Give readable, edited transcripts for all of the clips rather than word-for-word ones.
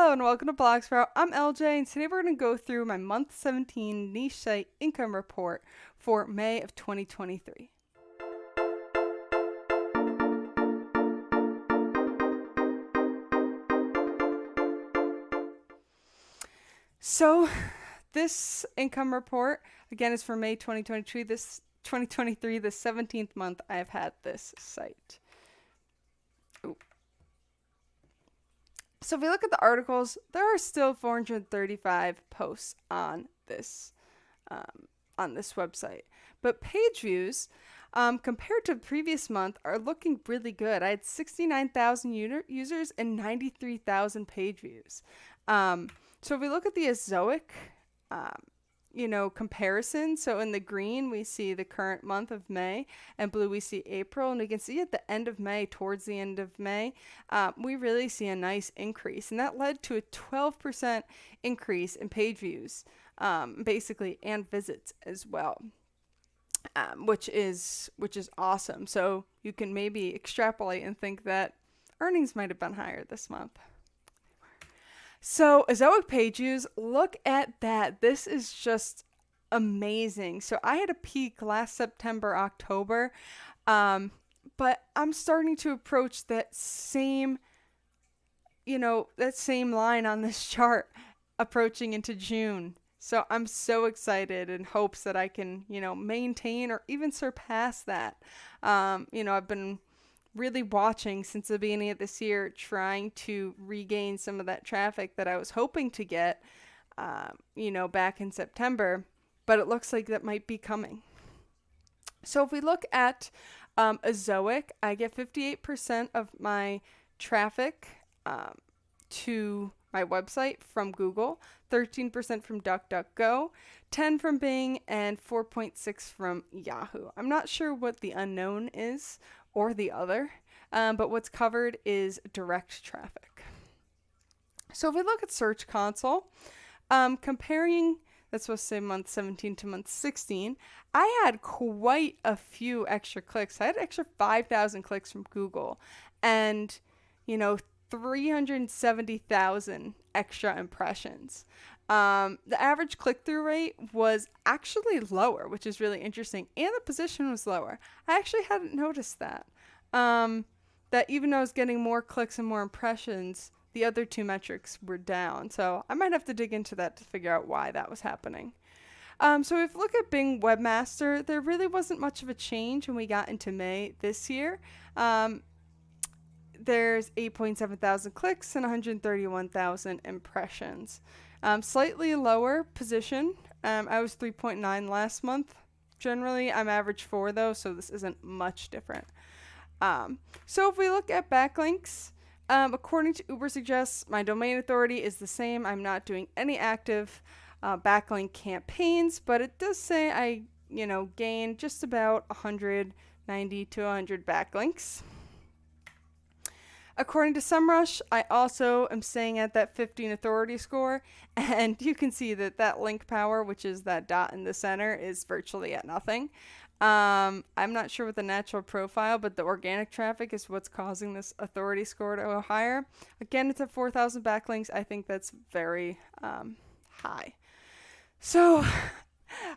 Hello and welcome to Blog Sprout. I'm LJ and today we're going to go through my month 17 niche site income report for May of 2023. So this income report again is for May 2023. This 2023, the 17th month I've had this site. Ooh. So if we look at the articles, there are still 435 posts on this website. But page views, compared to the previous month, are looking really good. I had 69,000 users and 93,000 page views. So if we look at the Azoic, comparison. So in the green, we see the current month of May, and blue, we see April. And we can see at the end of May, towards the end of May, we really see a nice increase. And that led to a 12% increase in page views, basically, and visits as well, which is awesome. So you can maybe extrapolate and think that earnings might have been higher this month. So Azoic page views, look at that. This is just amazing. So I had a peak last September, October, but I'm starting to approach that same line on this chart approaching into June. So I'm so excited in hopes that I can, maintain or even surpass that. I've been really watching since the beginning of this year, trying to regain some of that traffic that I was hoping to get, back in September, but it looks like that might be coming. So if we look at Azoic, I get 58% of my traffic to my website from Google, 13% from DuckDuckGo, 10% from Bing, and 4.6% from Yahoo. I'm not sure what the unknown is or the other, but what's covered is direct traffic. So if we look at Search Console, comparing, that's supposed to say month 17 to month 16, I had quite a few extra clicks. I had extra 5,000 clicks from Google and, 370,000 extra impressions. The average click-through rate was actually lower, which is really interesting, and the position was lower. I actually hadn't noticed that. That even though I was getting more clicks and more impressions, the other two metrics were down. So I might have to dig into that to figure out why that was happening. So if we look at Bing Webmaster, there really wasn't much of a change when we got into May this year. There's 8.7 thousand clicks and 131,000 impressions. Slightly lower position. I was 3.9 last month. Generally, I'm average 4 though, so this isn't much different. So if we look at backlinks, according to Ubersuggest, my domain authority is the same. I'm not doing any active backlink campaigns, but it does say I, gained just about 190 to 100 backlinks. According to SEMrush, I also am staying at that 15 authority score, and you can see that link power, which is that dot in the center, is virtually at nothing. I'm not sure what the natural profile, but the organic traffic is what's causing this authority score to go higher. Again, it's at 4,000 backlinks. I think that's very high. So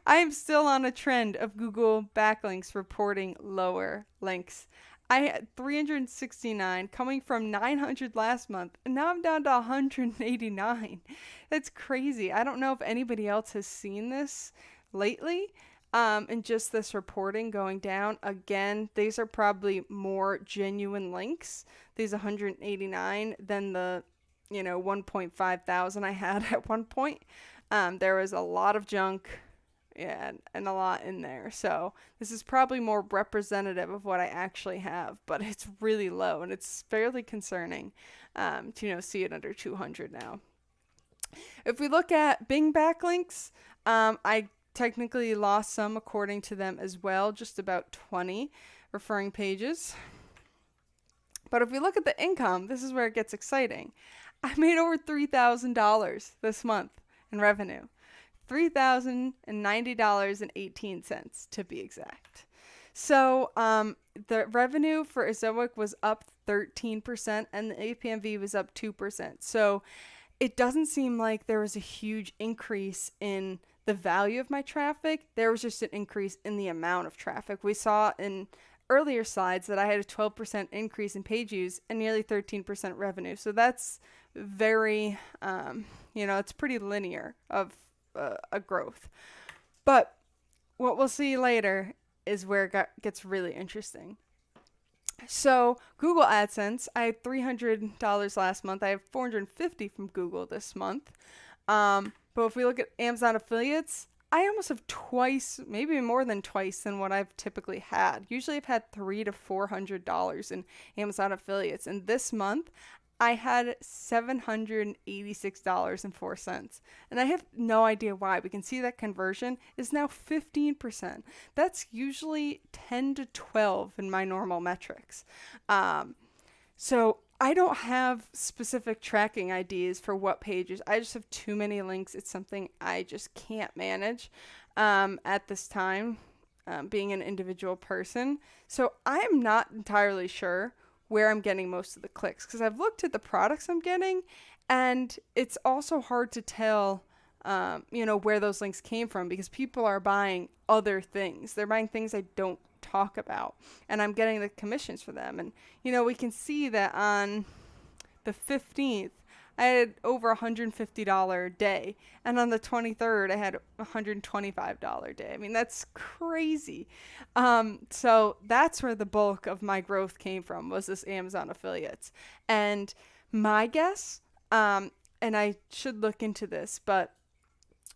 I am still on a trend of Google backlinks reporting lower links. I had 369 coming from 900 last month, and now I'm down to 189. That's crazy. I don't know if anybody else has seen this lately, and just this reporting going down. Again, these are probably more genuine links, these 189, than the 1.5 thousand I had at one point. There was a lot of junk. Yeah, and a lot in there. So this is probably more representative of what I actually have, but it's really low, and it's fairly concerning to see it under 200 now. If we look at Bing backlinks, I technically lost some according to them as well, just about 20 referring pages. But if we look at the income, this is where it gets exciting. I made over $3,000 this month in revenue. $3,090.18 to be exact. So the revenue for Azoic was up 13% and the APMV was up 2%. So it doesn't seem like there was a huge increase in the value of my traffic. There was just an increase in the amount of traffic. We saw in earlier slides that I had a 12% increase in page views and nearly 13% revenue. So that's very, it's pretty linear of a growth. But what we'll see later is where it gets really interesting. So Google AdSense, I had $300 last month. I have $450 from Google this month. But if we look at Amazon affiliates, I almost have twice, maybe more than twice than what I've typically had. Usually I've had $300 to $400 in Amazon affiliates. And this month I had $786.04. And I have no idea why. We can see that conversion is now 15%. That's usually 10 to 12 in my normal metrics. So I don't have specific tracking IDs for what pages. I just have too many links. It's something I just can't manage at this time, being an individual person. So I am not entirely sure where I'm getting most of the clicks, because I've looked at the products I'm getting, and it's also hard to tell, where those links came from, because people are buying other things. They're buying things I don't talk about, and I'm getting the commissions for them. And, we can see that on the 15th, I had over $150 day, and on the 23rd, I had $125 day. I mean, that's crazy. So that's where the bulk of my growth came from, was this Amazon affiliates. And my guess, and I should look into this, but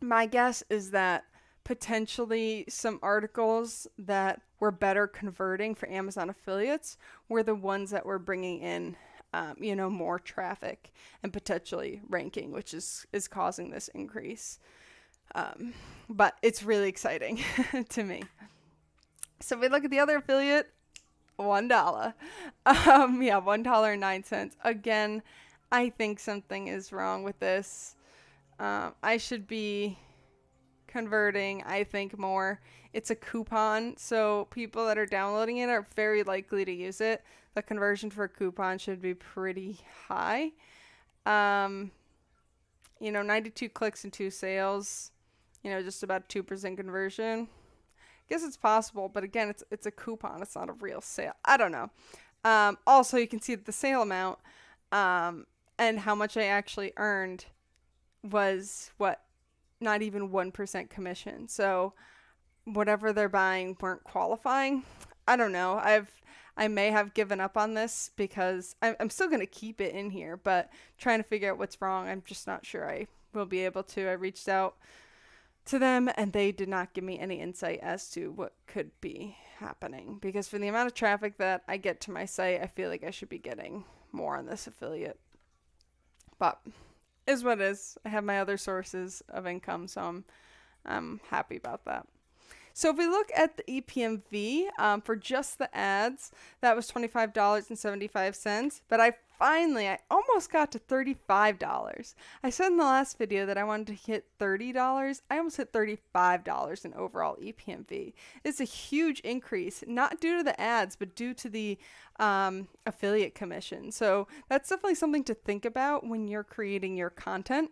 my guess is that potentially some articles that were better converting for Amazon affiliates were the ones that were bringing in more traffic and potentially ranking, which is causing this increase. But it's really exciting to me. So if we look at the other affiliate, $1. $1.09. Again, I think something is wrong with this. I should be converting, I think, more. It's a coupon, so people that are downloading it are very likely to use it. The conversion for a coupon should be pretty high. 92 clicks and 2 sales, just about 2% conversion. I guess it's possible, but again, it's a coupon. It's not a real sale. I don't know. Also, you can see that the sale amount and how much I actually earned was not even 1% commission. So whatever they're buying weren't qualifying. I don't know. I may have given up on this, because I'm still going to keep it in here, but trying to figure out what's wrong, I'm just not sure I will be able to. I reached out to them, and they did not give me any insight as to what could be happening, because for the amount of traffic that I get to my site, I feel like I should be getting more on this affiliate. But is what it is. I have my other sources of income, so I'm happy about that. So if we look at the EPMV for just the ads, that was $25.75. But I almost got to $35. I said in the last video that I wanted to hit $30. I almost hit $35 in overall EPMV. It's a huge increase, not due to the ads, but due to the affiliate commission. So that's definitely something to think about when you're creating your content,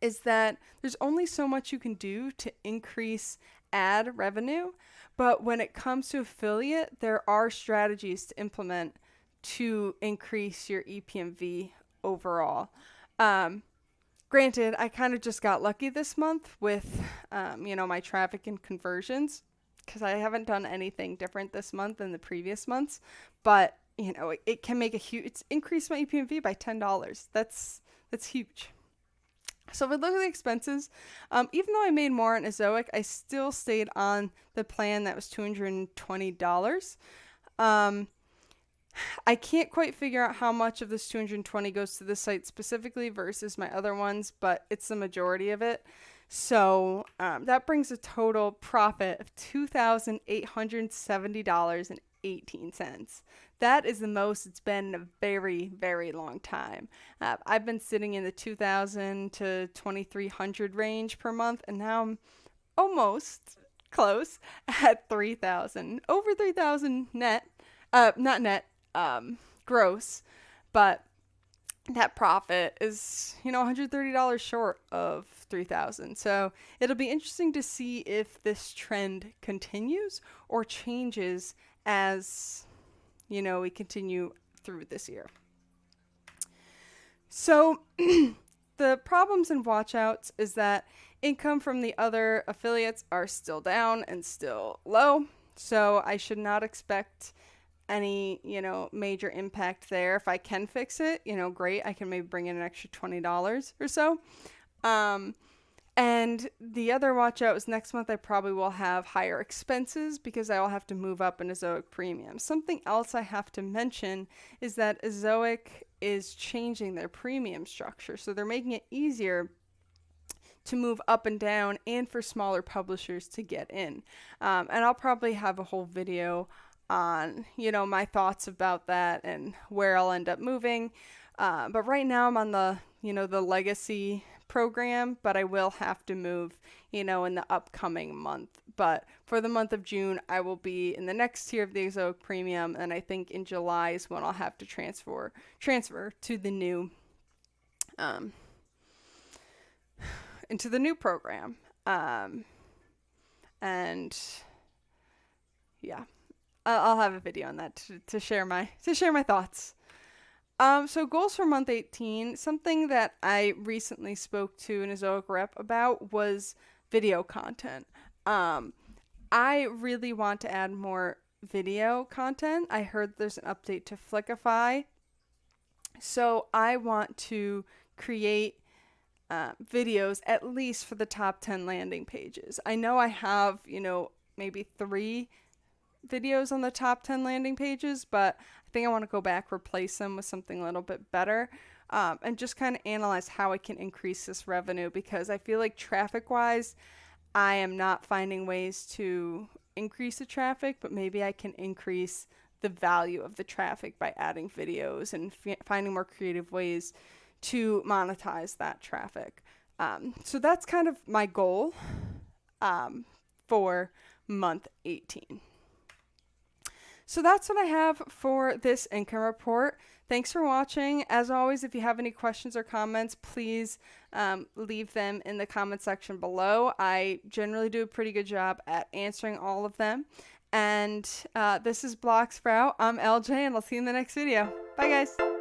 is that there's only so much you can do to increase ad revenue, but when it comes to affiliate, there are strategies to implement to increase your EPMV overall. Granted, I kind of just got lucky this month with, my traffic and conversions, because I haven't done anything different this month than the previous months, but it can make it's increased my EPMV by $10. That's huge. So if we look at the expenses, even though I made more on Ezoic, I still stayed on the plan that was $220. I can't quite figure out how much of this $220 goes to this site specifically versus my other ones, but it's the majority of it. So that brings a total profit of $2,870.18. That is the most it's been in a very, very long time. I've been sitting in the 2,000 to 2,300 range per month, and now I'm almost close at 3,000. Over 3,000 net, not net, gross, but that profit is, $130 short of 3,000. So it'll be interesting to see if this trend continues or changes as, we continue through this year. So the problems and watchouts is that income from the other affiliates are still down and still low. So I should not expect any, major impact there. If I can fix it, great. I can maybe bring in an extra $20 or so. And the other watch out is next month I probably will have higher expenses because I will have to move up in Azoic premium. Something else I have to mention is that Azoic is changing their premium structure. So they're making it easier to move up and down and for smaller publishers to get in. And I'll probably have a whole video on, my thoughts about that and where I'll end up moving. But right now I'm on the, the legacy program, but I will have to move, in the upcoming month. But for the month of June, I will be in the next tier of the Azoic Premium, and I think in July is when I'll have to transfer to the new, into the new program. And yeah, I'll have a video on that to share my thoughts. So goals for month 18, something that I recently spoke to an Azoic rep about was video content. I really want to add more video content. I heard there's an update to Flickify. So I want to create videos at least for the top 10 landing pages. I know I have, maybe 3 videos on the top 10 landing pages, but I think I want to go back, replace them with something a little bit better, and just kind of analyze how I can increase this revenue, because I feel like traffic wise, I am not finding ways to increase the traffic, but maybe I can increase the value of the traffic by adding videos and finding more creative ways to monetize that traffic. So that's kind of my goal for month 18. So that's what I have for this income report. Thanks for watching. As always, if you have any questions or comments, please leave them in the comment section below. I generally do a pretty good job at answering all of them. And this is Block Sprout. I'm LJ, and I'll see you in the next video. Bye, guys.